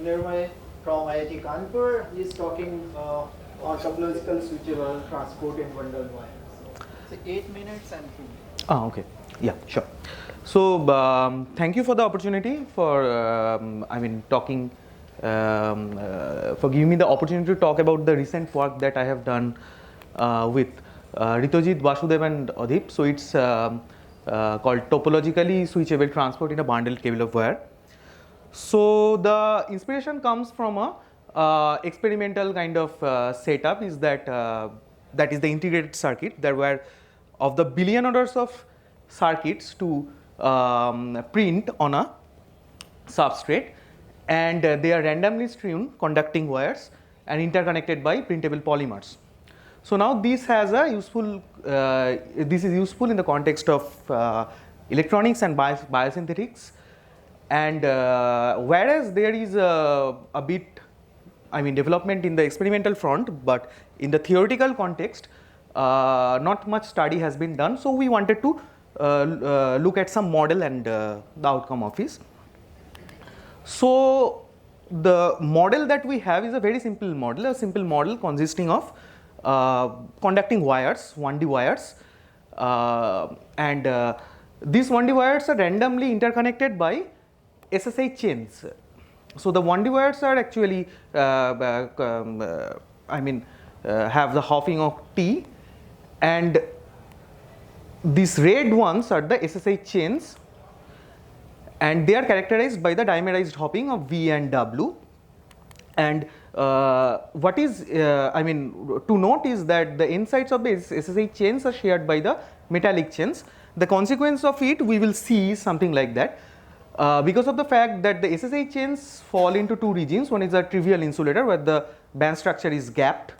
Nirmay from IIT Kanpur. He's talking on topological switchable transport in bundled wire. So it's 8 minutes and 2 minutes. Okay. Yeah, sure. So thank you for the opportunity for talking for giving me the opportunity to talk about the recent work that I have done with Ritojit, Vasudev and Adip. So it's called topologically switchable transport in a bundled cable of wire. So the inspiration comes from a experimental kind of setup is that that is the integrated circuit. There were of the billion orders of circuits to print on a substrate, and they are randomly strewn conducting wires and interconnected by printable polymers. So now this has a useful this is useful in the context of electronics and biosynthetics. And whereas there is a bit, development in the experimental front, but in the theoretical context, not much study has been done. So we wanted to look at some model and the outcome of it. So the model that we have is a very simple model consisting of conducting wires, 1D wires, and these 1D wires are randomly interconnected by SSH chains. So the 1D wires are actually have the hopping of T, and these red ones are the SSH chains, and they are characterized by the dimerized hopping of V and W. And what is to note is that the insides of the SSH chains are shared by the metallic chains. The consequence of it we will see is something like that. Because of the fact that the SSH chains fall into two regions, one is a trivial insulator where the band structure is gapped,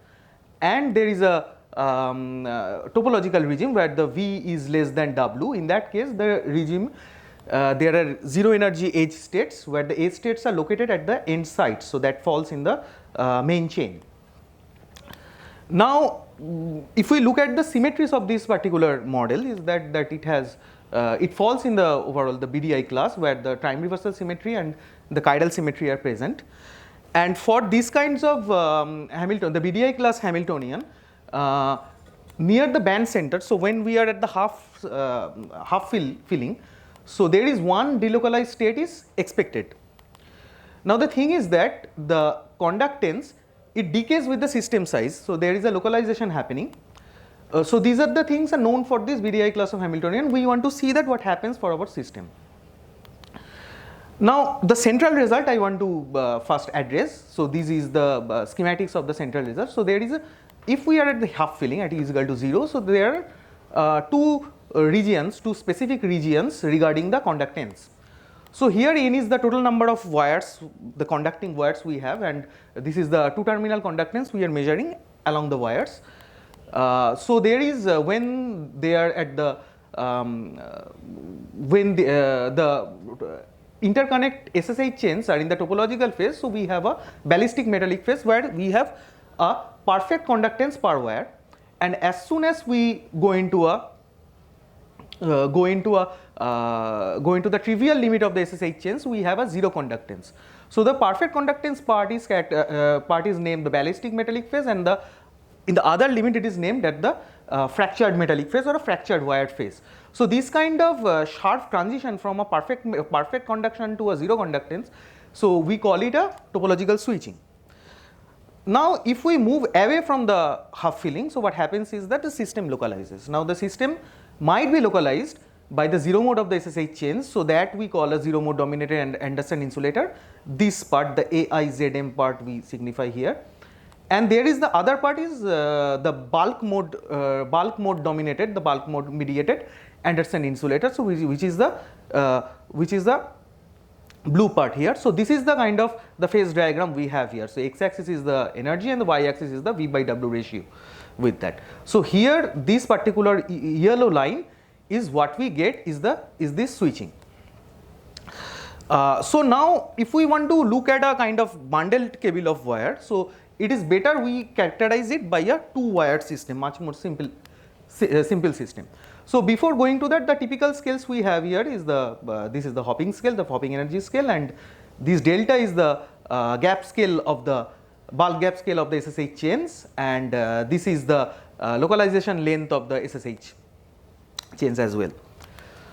and there is a topological regime where the V is less than W. In that case, the regime there are zero energy edge states where the edge states are located at the end sites, so that falls in the main chain. Now, if we look at the symmetries of this particular model, is that it has it falls in the overall the BDI class where the time reversal symmetry and the chiral symmetry are present. And for these kinds of Hamilton, the BDI class Hamiltonian, near the band center, so when we are at the half filling, so there is one delocalized state is expected. Now the thing is that the conductance, it decays with the system size, so there is a localization happening. So these are the things are known for this BDI class of Hamiltonian. We want to see that what happens for our system. Now the central result I want to first address. So this is the schematics of the central result. So there is a, if we are at the half filling at E is equal to 0, so there are two specific regions regarding the conductance. So here N is the total number of wires, the conducting wires we have, and this is the two terminal conductance we are measuring along the wires. So there is when they are at the when the interconnect SSH chains are in the topological phase, so we have a ballistic metallic phase where we have a perfect conductance per wire, and as soon as we go into the trivial limit of the SSH chains, we have a zero conductance. So the perfect conductance part is named the ballistic metallic phase, and in the other limit it is named at the fractured metallic phase or a fractured wired phase. So this kind of sharp transition from a perfect conduction to a zero conductance, so we call it a topological switching. Now if we move away from the half filling, so what happens is that the system localizes. Now the system might be localized by the zero mode of the SSH chains, so that we call a zero mode dominated and Anderson insulator. This part, the AIZM part, we signify here. And there is the other part is the bulk mode dominated, the bulk mode mediated Anderson insulator. So which is the blue part here. So this is the kind of the phase diagram we have here. So x-axis is the energy and the y-axis is the V by W ratio with that. So here this particular yellow line is what we get is this switching. So now if we want to look at a kind of bundled cable of wire, so it is better we characterize it by a two wired system, much more simple system. So before going to that, the typical scales we have here is this is the hopping scale, the hopping energy scale, and this delta is the gap scale of the bulk gap scale of the SSH chains, and this is the localization length of the SSH chains as well.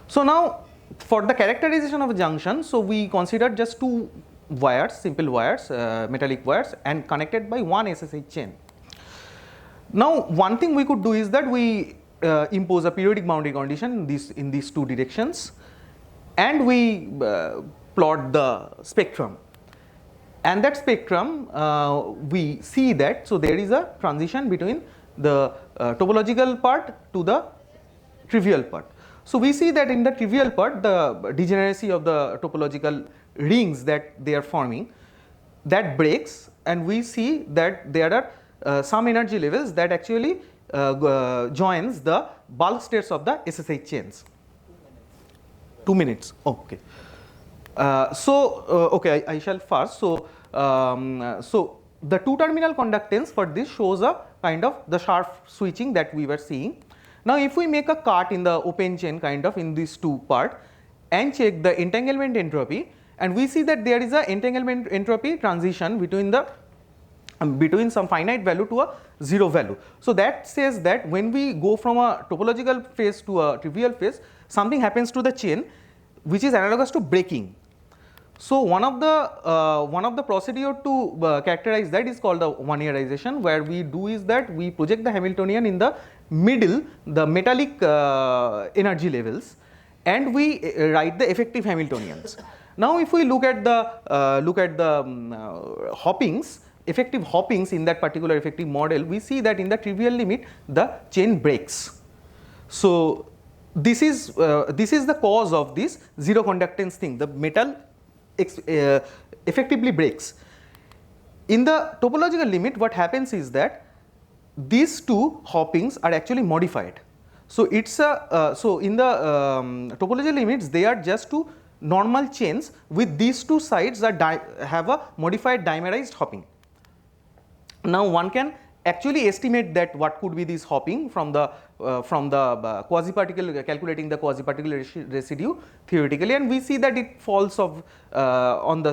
So now for the characterization of a junction, so we considered just two wires, simple wires, metallic wires, and connected by one SSH chain. Now one thing we could do is that we impose a periodic boundary condition in these two directions, and we plot the spectrum. And that spectrum, we see that, so there is a transition between the topological part to the trivial part. So we see that in the trivial part, the degeneracy of the topological rings that they are forming, that breaks, and we see that there are some energy levels that actually joins the bulk states of the SSH chains. 2 minutes. Okay. Okay, I shall first. So the two terminal conductance for this shows a kind of the sharp switching that we were seeing. Now if we make a cut in the open chain kind of in these two parts and check the entanglement entropy, and we see that there is a entanglement entropy transition between the between some finite value to a zero value. So that says that when we go from a topological phase to a trivial phase, something happens to the chain which is analogous to breaking. So one of the procedure to characterize that is called the one-yearization, where we do is that we project the Hamiltonian in the middle, the metallic energy levels, and we write the effective Hamiltonians. Now if we look at the hoppings, effective hoppings in that particular effective model, we see that in the trivial limit the chain breaks. So this is the cause of this zero conductance thing. The metal effectively breaks. In the topological limit, what happens is that these two hoppings are actually modified. So it's a so in the topological limits, they are just two normal chains with these two sides that have a modified dimerized hopping. Now one can actually estimate that what could be this hopping from the quasi-particle, calculating the quasi-particle residue theoretically, and we see that it falls off on the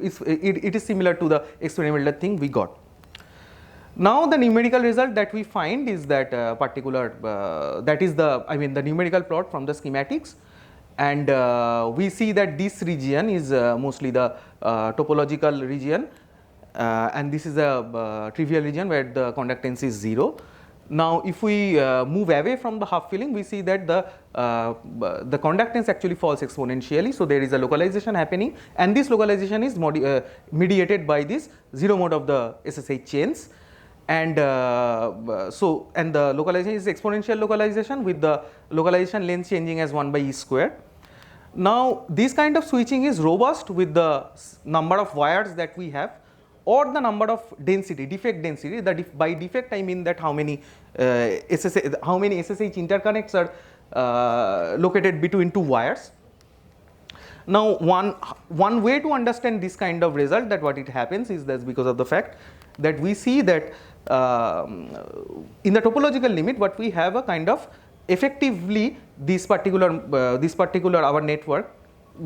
it is similar to the experimental thing we got. Now the numerical result that we find is that that is the numerical plot from the schematics, and we see that this region is mostly the topological region, and this is a trivial region where the conductance is 0. Now if we move away from the half filling, we see that the conductance actually falls exponentially. So there is a localization happening, and this localization is mediated by this zero mode of the SSH chains, and and the localization is exponential localization with the localization length changing as 1 by e square. Now this kind of switching is robust with the number of wires that we have, or the number of density, defect density. By defect I mean that how many SSH interconnects are located between two wires. Now one way to understand this kind of result, that what it happens is that because of the fact that we see that in the topological limit, what we have a kind of effectively this particular our network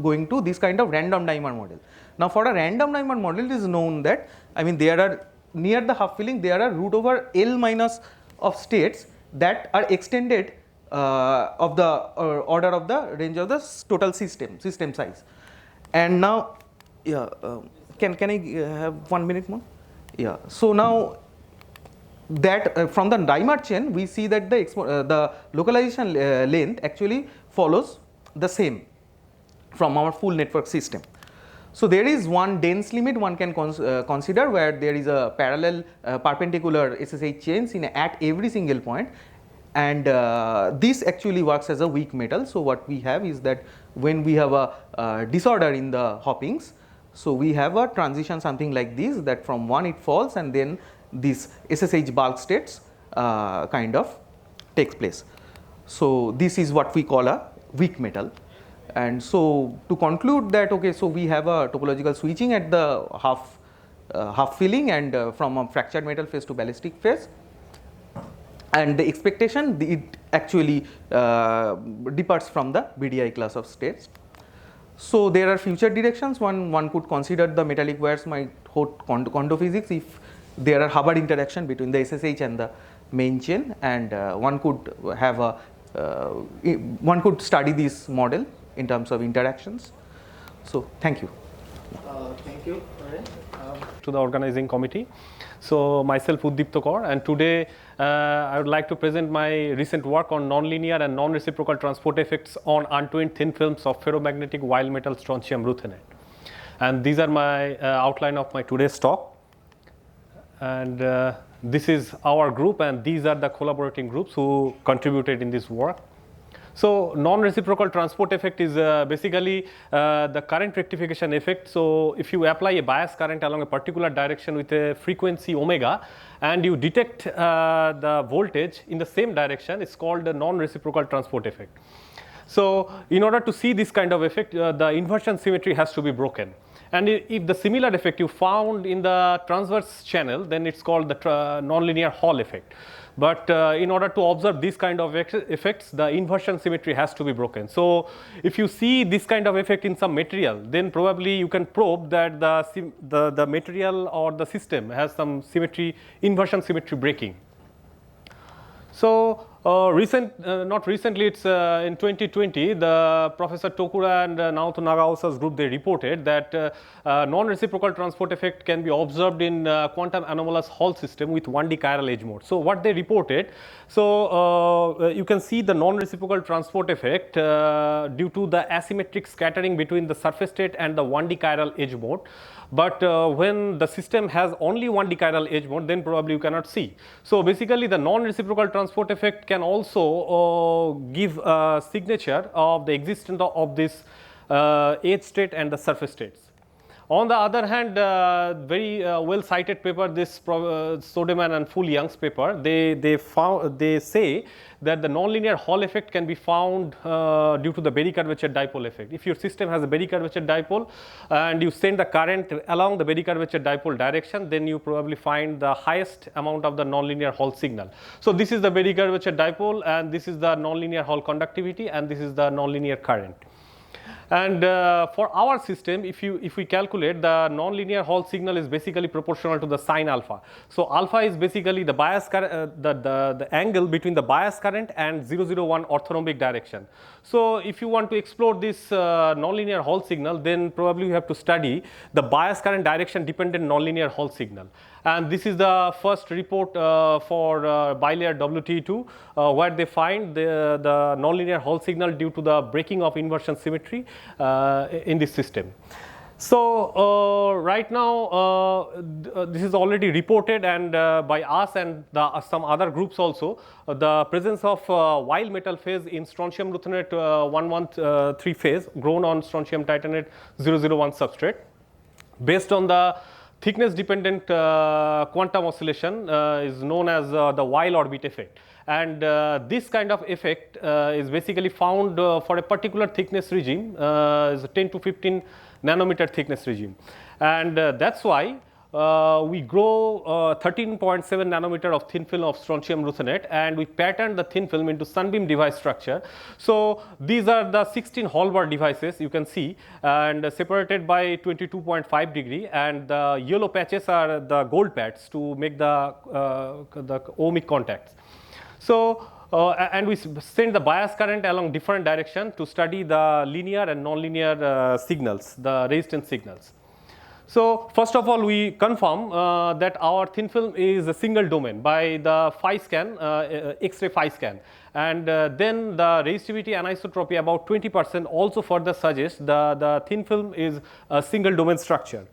going to this kind of random dimer model. Now for a random dimer model, it is known that there are near the half filling there are root over L minus of states that are extended of the order of the range of the total system size. And now can I have 1 minute more? Yeah. So now that from the dimer chain, we see that the localization length actually follows the same from our full network system. So there is one dense limit one can consider, where there is a parallel perpendicular SSH chains at every single point, and this actually works as a weak metal. So what we have is that when we have a disorder in the hoppings, so we have a transition something like this, that from one it falls and then this SSH bulk states kind of takes place. So this is what we call a weak metal. And so to conclude that, okay, so we have a topological switching at the half filling and from a fractured metal phase to ballistic phase, and the expectation it actually departs from the BDI class of states. So there are future directions. One could consider the metallic wires might hold quantum physics if there are Hubbard interaction between the SSH and the main chain, and one could have a one could study this model in terms of interactions. So thank you. Thank you, Arun. To the organizing committee. So myself Uddipta Kaur, and today I would like to present my recent work on nonlinear and non-reciprocal transport effects on untwined thin films of ferromagnetic wild metal strontium ruthenate. And these are my outline of my today's talk. And this is our group, and these are the collaborating groups who contributed in this work. So non-reciprocal transport effect is basically the current rectification effect. So if you apply a bias current along a particular direction with a frequency omega, and you detect the voltage in the same direction, it's called the non-reciprocal transport effect. So in order to see this kind of effect, the inversion symmetry has to be broken. And if the similar effect you found in the transverse channel, then it's called the nonlinear Hall effect. But in order to observe this kind of effects, the inversion symmetry has to be broken. So if you see this kind of effect in some material, then probably you can probe that the material or the system has some symmetry, inversion symmetry breaking. So not recently, it's in 2020, the Professor Tokura and Naoto Nagaosa's group, they reported that non-reciprocal transport effect can be observed in quantum anomalous Hall system with 1D chiral edge mode. So what they reported, so you can see the non-reciprocal transport effect due to the asymmetric scattering between the surface state and the 1D chiral edge mode. But when the system has only 1D chiral edge mode, then probably you cannot see. So basically the non-reciprocal transport effect can also give a signature of the existence of this edge state and the surface states. On the other hand, very well cited paper, this Sodeman and Full-Young's paper, they say that the nonlinear Hall effect can be found due to the Berry curvature dipole effect. If your system has a Berry curvature dipole and you send the current along the Berry curvature dipole direction, then you probably find the highest amount of the nonlinear Hall signal. So this is the Berry curvature dipole, and this is the nonlinear Hall conductivity, and this is the nonlinear current. And for our system, if we calculate, the nonlinear Hall signal is basically proportional to the sine alpha. So alpha is basically the bias the angle between the bias current and 001 orthorhombic direction. So if you want to explore this nonlinear Hall signal, then probably you have to study the bias current direction dependent nonlinear Hall signal. And this is the first report for bilayer WT2 where they find the nonlinear Hall signal due to the breaking of inversion symmetry in this system. So right now this is already reported, and by us and some other groups also, the presence of wild metal phase in strontium ruthenate 113 phase grown on strontium titanate 001 substrate based on the thickness dependent quantum oscillation is known as the Weil orbit effect. And this kind of effect is basically found for a particular thickness regime, is a 10 to 15 nanometer thickness regime. And that's why we grow 13.7 nanometer of thin film of strontium ruthenate, and we pattern the thin film into sunbeam device structure. So these are the 16 Hall bar devices you can see, and separated by 22.5 degree, and the yellow patches are the gold pads to make the ohmic contacts. So and we send the bias current along different direction to study the linear and nonlinear signals, the resistance signals. So first of all, we confirm that our thin film is a single domain by the phi scan, X-ray phi scan, and then the resistivity anisotropy about 20% also further suggests the thin film is a single domain structure.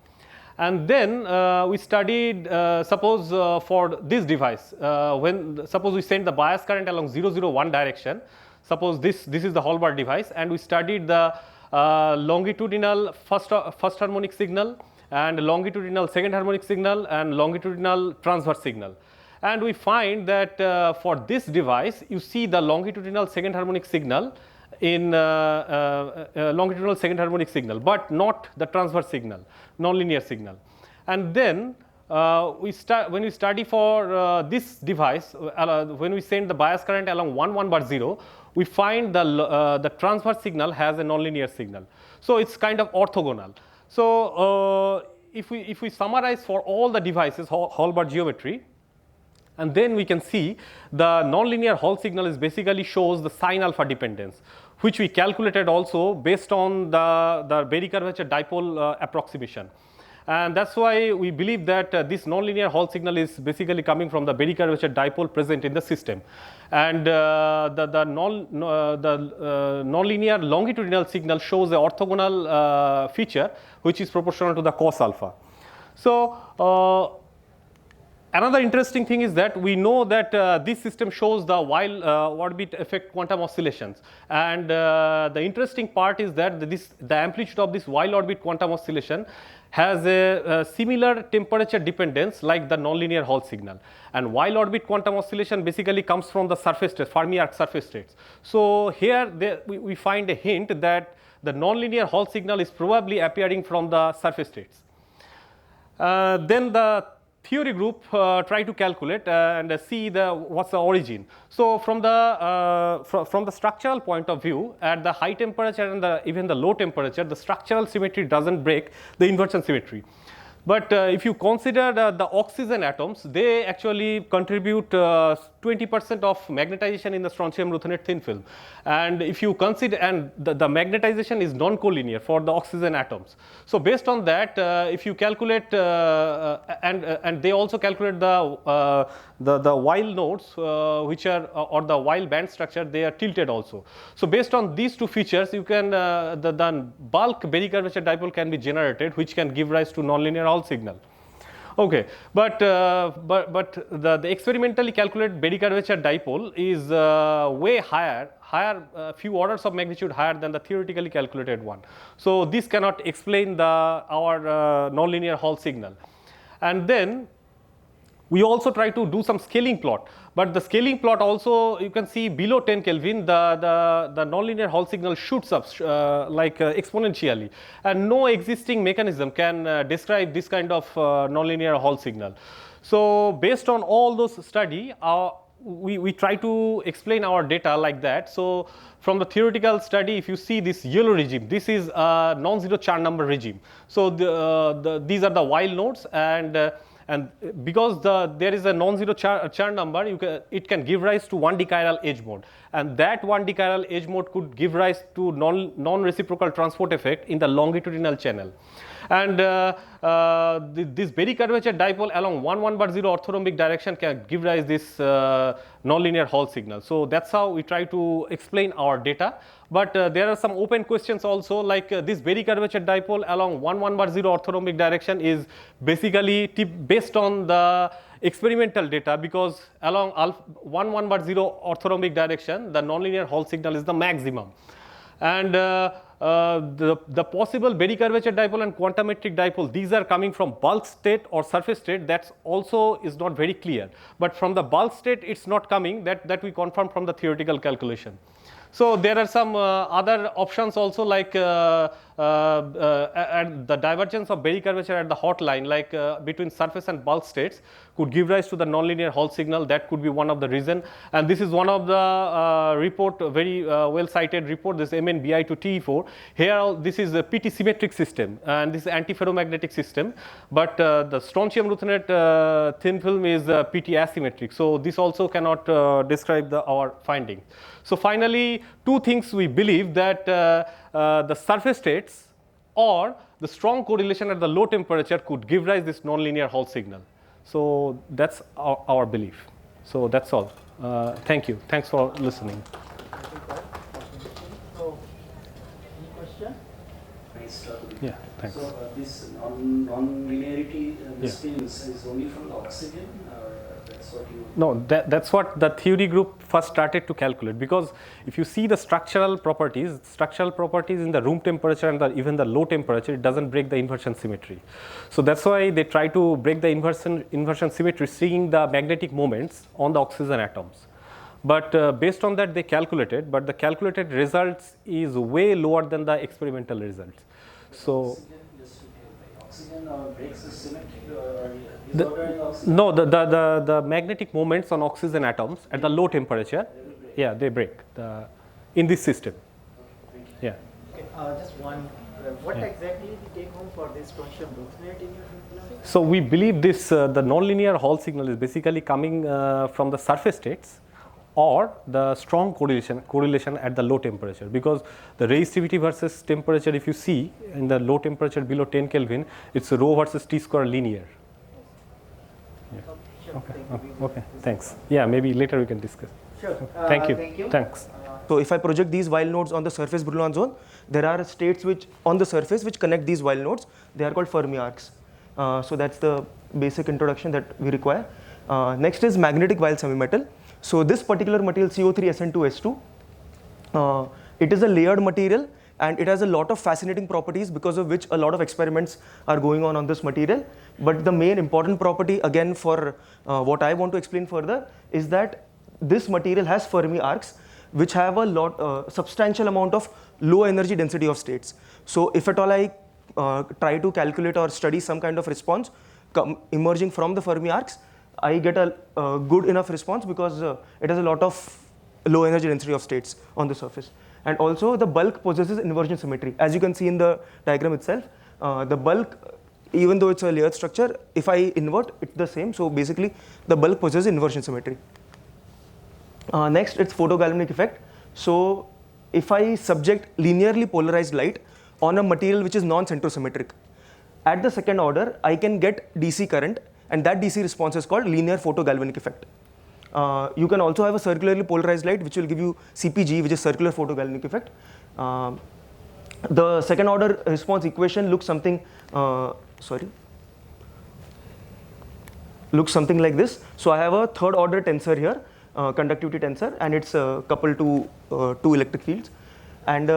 And then we studied, suppose for this device, suppose we send the bias current along 001 direction, suppose this is the Hall bar device, and we studied the longitudinal first harmonic signal, and longitudinal second harmonic signal, and longitudinal transverse signal. And we find that for this device, you see the longitudinal second harmonic signal in longitudinal second harmonic signal, but not the transverse signal, nonlinear signal. And then when we study for this device, when we send the bias current along 11 bar 0, we find the transverse signal has a nonlinear signal. So it's kind of orthogonal. So if we summarize for all the devices Hall-bar geometry, and then we can see the nonlinear Hall signal is basically shows the sin alpha dependence, which we calculated also based on the Berry curvature dipole approximation. And that's why we believe that this nonlinear Hall signal is basically coming from the Berry curvature dipole present in the system. And the nonlinear longitudinal signal shows the orthogonal feature which is proportional to the cos alpha. So another interesting thing is that we know that this system shows the while orbit effect quantum oscillations, and the interesting part is that the amplitude of this while orbit quantum oscillation has a similar temperature dependence like the nonlinear Hall signal, and while orbit quantum oscillation basically comes from the surface states, Fermi arc surface states. So here we find a hint that the nonlinear Hall signal is probably appearing from the surface states. Then the theory group try to calculate and see what's the origin. So from the structural point of view, at the high temperature and even the low temperature, the structural symmetry doesn't break the inversion symmetry. But if you consider the oxygen atoms, they actually contribute 20% of magnetization in the strontium ruthenate thin film. And if you consider, and the magnetization is non-collinear for the oxygen atoms. So based on that, if you calculate, and they also calculate the while nodes, which are, or the while band structure, they are tilted also. So based on these two features, you can, the bulk Berry curvature dipole can be generated, which can give rise to nonlinear Hall signal. Okay, but the experimentally calculated Berry curvature dipole is way higher, few orders of magnitude higher than the theoretically calculated one. So this cannot explain our nonlinear Hall signal. And then we also try to do some scaling plot, but the scaling plot also, you can see below 10 Kelvin the nonlinear Hall signal shoots up exponentially, and no existing mechanism can describe this kind of nonlinear Hall signal. So based on all those study, we try to explain our data like that. So from the theoretical study, if you see this yellow regime, this is a non-zero Chern number regime. So these are the while nodes, and because there is a non-zero Chern number, it can give rise to 1D chiral edge mode, and that 1D chiral edge mode could give rise to non-reciprocal transport effect in the longitudinal channel. And this Berry curvature dipole along 1,1/0 orthorhombic direction can give rise this nonlinear Hall signal. So that's how we try to explain our data. But there are some open questions also, like this Berry curvature dipole along 1,1/0 orthorhombic direction is basically based on the experimental data, because along 1,1/0 orthorhombic direction, the nonlinear Hall signal is the maximum. And the possible Berry curvature dipole and quantum metric dipole, these are coming from bulk state or surface state. That also is not very clear. But from the bulk state, it's not coming. That we confirm from the theoretical calculation. So there are some other options also, like the divergence of Berry curvature at the hot line, like between surface and bulk states, could give rise to the nonlinear Hall signal. That could be one of the reason. And this is one of the report, very well cited report, this MnBI to TE4. Here this is a PT symmetric system, and this is antiferromagnetic system. But the strontium ruthenate thin film is PT asymmetric. So this also cannot describe our finding. So finally, two things we believe, that the surface states or the strong correlation at the low temperature could give rise this nonlinear Hall signal. So that's our belief. So that's all. Thank you. Thanks for listening. So, any question? Nice. Yeah, thanks. So this non-linearity distance Yeah. is only from the oxygen, or that's what you? No, that's what the theory group first started to calculate, because if you see the structural properties in the room temperature and even the low temperature, it doesn't break the inversion symmetry. So that's why they try to break the inversion symmetry, seeing the magnetic moments on the oxygen atoms. But based on that, they calculated, but the calculated results is way lower than the experimental results. So Oxygen breaks the symmetry, or disorder in oxygen? no, the magnetic moments on oxygen atoms at the low temperature, yeah, they break in this system. Okay, thank you. Yeah. Okay, just one What exactly the take home for this Gaussian looks like in your class? So we believe this the nonlinear Hall signal is basically coming from the surface states or the strong correlation at the low temperature, because the resistivity versus temperature, if you see in the low temperature below 10 Kelvin, it's rho versus T square linear. Yeah. Okay, thanks. Yeah, maybe later we can discuss. Sure. Thank you. Thank you. Thanks. So if I project these while nodes on the surface Brillouin zone, there are states which on the surface which connect these while nodes. They are called Fermi arcs. So that's the basic introduction that we require. Next is magnetic while semimetal. So this particular material CO3SN2S2, it is a layered material and it has a lot of fascinating properties because of which a lot of experiments are going on this material. But the main important property again for what I want to explain further is that this material has Fermi arcs which have a substantial amount of low energy density of states. So if at all I try to calculate or study some kind of response emerging from the Fermi arcs, I get a good enough response because it has a lot of low energy density of states on the surface. And also the bulk possesses inversion symmetry. As you can see in the diagram itself, the bulk, even though it's a layered structure, if I invert, it's the same. So basically the bulk possesses inversion symmetry. Next, it's photogalvanic effect. So if I subject linearly polarized light on a material which is non-centrosymmetric, at the second order, I can get DC current, and that DC response is called linear photogalvanic effect. You can also have a circularly polarized light which will give you CPG, which is circular photogalvanic effect. The second order response equation looks something, looks something like this. So I have a third order tensor here, conductivity tensor, and it's coupled to two electric fields. And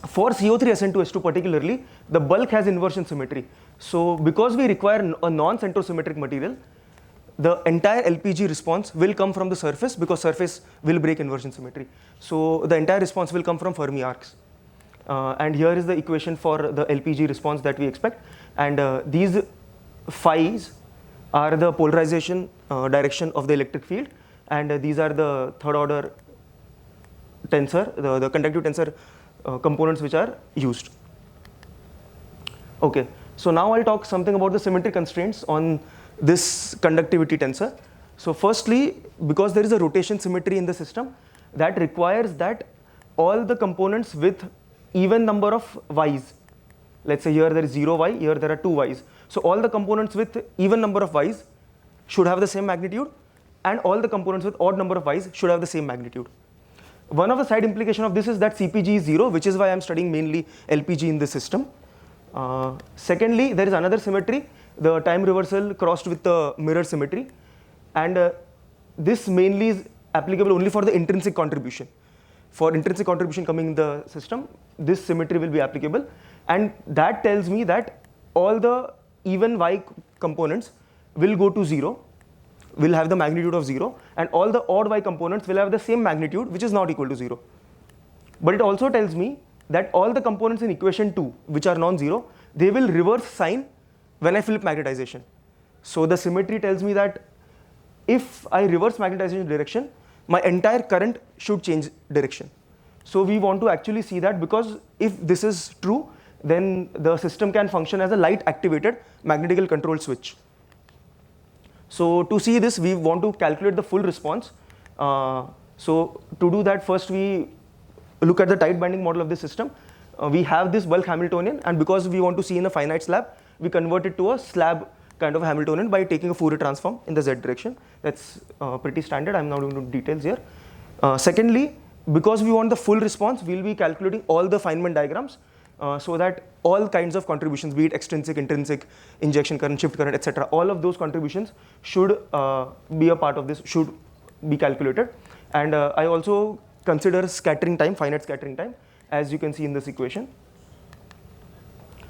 for CO3SN2S2 particularly, the bulk has inversion symmetry. So because we require a non-centrosymmetric material, the entire LPG response will come from the surface because surface will break inversion symmetry. So the entire response will come from Fermi arcs. And here is the equation for the LPG response that we expect. And these phi's are the polarization direction of the electric field. And these are the third order tensor, the conductive tensor components which are used. Okay, so now I'll talk something about the symmetry constraints on this conductivity tensor. So firstly, because there is a rotation symmetry in the system, that requires that all the components with even number of y's, let's say here there is 0 y, here there are 2 y's. So all the components with even number of y's should have the same magnitude, and all the components with odd number of y's should have the same magnitude. One of the side implication of this is that CPG is 0, which is why I'm studying mainly LPG in this system. Secondly, there is another symmetry, the time reversal crossed with the mirror symmetry, and this mainly is applicable only for the intrinsic contribution. For intrinsic contribution coming in the system, this symmetry will be applicable, and that tells me that all the even y components will go to 0, will have the magnitude of 0, and all the odd y components will have the same magnitude, which is not equal to 0. But it also tells me that all the components in equation 2, which are non-zero, they will reverse sign when I flip magnetization. So the symmetry tells me that if I reverse magnetization direction, my entire current should change direction. So we want to actually see that, because if this is true, then the system can function as a light activated magnetical control switch. So to see this, we want to calculate the full response. So to do that, first we look at the tight binding model of this system. We have this bulk Hamiltonian, and because we want to see in a finite slab, we convert it to a slab kind of Hamiltonian by taking a Fourier transform in the z direction. That's pretty standard. I'm not going into details here. Secondly, because we want the full response, we'll be calculating all the Feynman diagrams so that all kinds of contributions, be it extrinsic, intrinsic, injection current, shift current, etc., all of those contributions should be a part of this, should be calculated. And I also consider scattering time, finite scattering time, as you can see in this equation.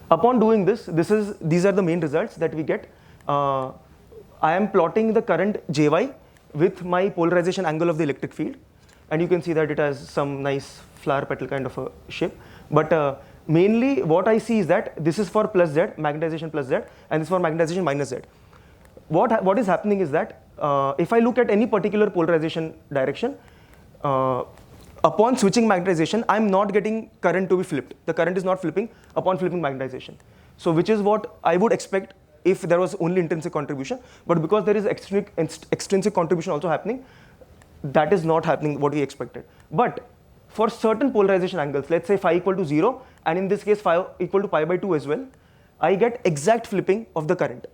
Upon doing this, these are the main results that we get. I am plotting the current Jy with my polarization angle of the electric field, and you can see that it has some nice flower petal kind of a shape. But mainly what I see is that this is for plus Z, magnetization plus Z, and this is for magnetization minus Z. What is happening is that if I look at any particular polarization direction, upon switching magnetization, I'm not getting current to be flipped. The current is not flipping upon flipping magnetization. So which is what I would expect if there was only intrinsic contribution. But because there is extrinsic contribution also happening, that is not happening what we expected. But for certain polarization angles, let's say phi equal to 0, and in this case phi equal to pi by 2 as well, I get exact flipping of the current.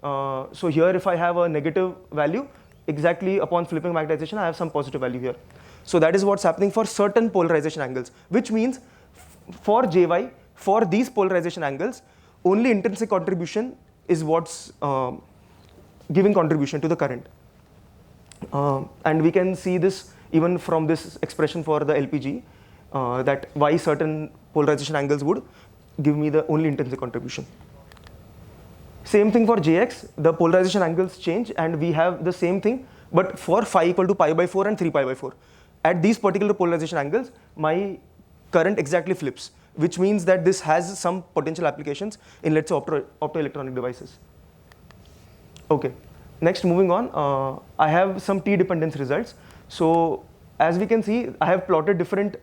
So here if I have a negative value, exactly upon flipping magnetization, I have some positive value here. So that is what's happening for certain polarization angles, which means for Jy, for these polarization angles, only intrinsic contribution is what's giving contribution to the current. And we can see this even from this expression for the LPG, that why certain polarization angles would give me the only intrinsic contribution. Same thing for Jx, the polarization angles change and we have the same thing, but for phi equal to pi by 4 and 3 pi by 4. At these particular polarization angles, my current exactly flips, which means that this has some potential applications in, let's say, optoelectronic devices. Okay, next moving on, I have some T dependence results. So as we can see, I have plotted different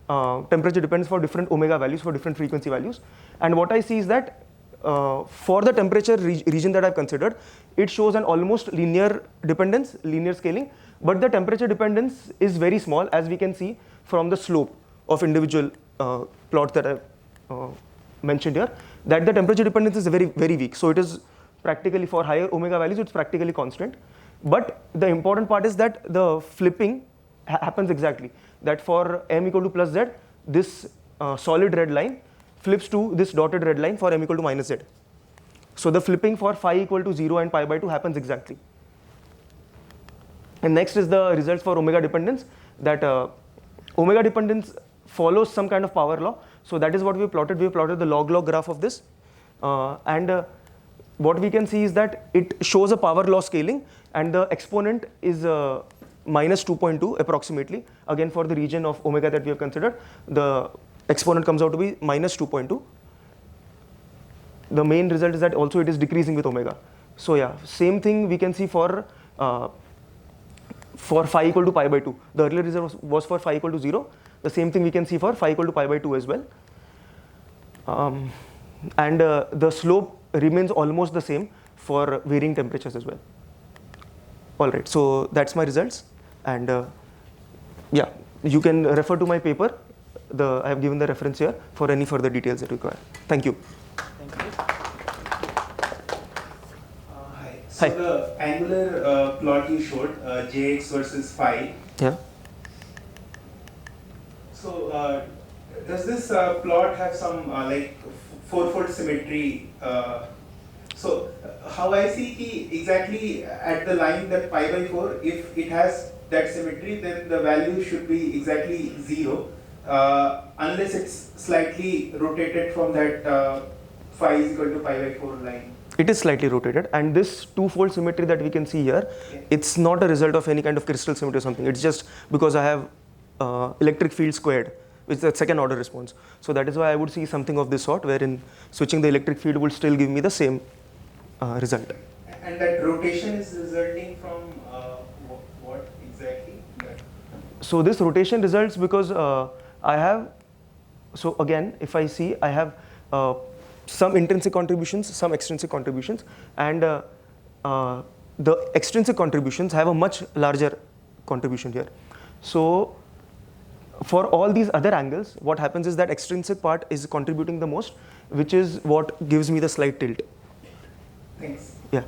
temperature dependence for different omega values, for different frequency values. And what I see is that for the temperature region that I've considered, it shows an almost linear dependence, linear scaling, but the temperature dependence is very small, as we can see from the slope of individual plots that I've mentioned here, that the temperature dependence is very, very weak. So it is practically, for higher omega values, it's practically constant. But the important part is that the flipping happens exactly, that for m equal to plus z, this solid red line flips to this dotted red line for m equal to minus z. So the flipping for phi equal to 0 and pi by 2 happens exactly. And next is the results for omega dependence, that omega dependence follows some kind of power law. So that is what we plotted. We plotted the log-log graph of this. What we can see is that it shows a power law scaling, and the exponent is minus 2.2 approximately. Again, for the region of omega that we have considered, the exponent comes out to be minus 2.2. The main result is that also it is decreasing with omega. So yeah, same thing we can see for phi equal to pi by 2. The earlier result was for phi equal to 0. The same thing we can see for phi equal to pi by 2 as well. The slope remains almost the same for varying temperatures as well. All right, so that's my results. And yeah, you can refer to my paper. I have given the reference here for any further details that you require. Thank you. Thank you. Hi. So the angular plot you showed, Jx versus phi. Yeah. So does this plot have some like four-fold symmetry? So how I see exactly at the line that pi by 4, if it has that symmetry, then the value should be exactly 0, unless it's slightly rotated from that phi is equal to pi by 4 line. It is slightly rotated, and this two-fold symmetry that we can see here, it's not a result of any kind of crystal symmetry or something. It's just because I have electric field squared, which is the second order response. So that is why I would see something of this sort, wherein switching the electric field will still give me the same result. And that rotation is resulting from what exactly? So this rotation results because I have, so again, if I see, I have some intrinsic contributions, some extrinsic contributions, and the extrinsic contributions have a much larger contribution here. So for all these other angles, what happens is that extrinsic part is contributing the most, which is what gives me the slight tilt. Thanks. Yeah.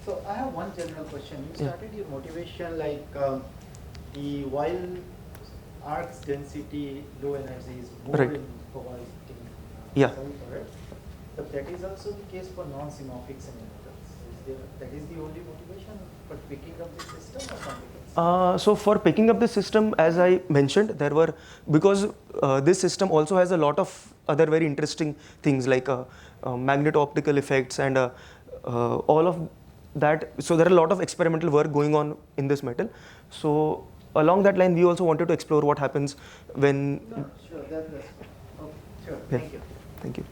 So I have one general question. You started your motivation like while arc's density, low energy is more Right. in covalent. Yeah. But that is also the case for non-symmetric semiconductors. That is the only motivation for picking up the system or something else? So for picking up the system, as I mentioned, there were, because this system also has a lot of other very interesting things like magneto-optical effects and all of that. So there are a lot of experimental work going on in this metal. So along that line, we also wanted to explore what happens when. No, sure, that's okay. Sure. Yeah. Thank you. Thank you.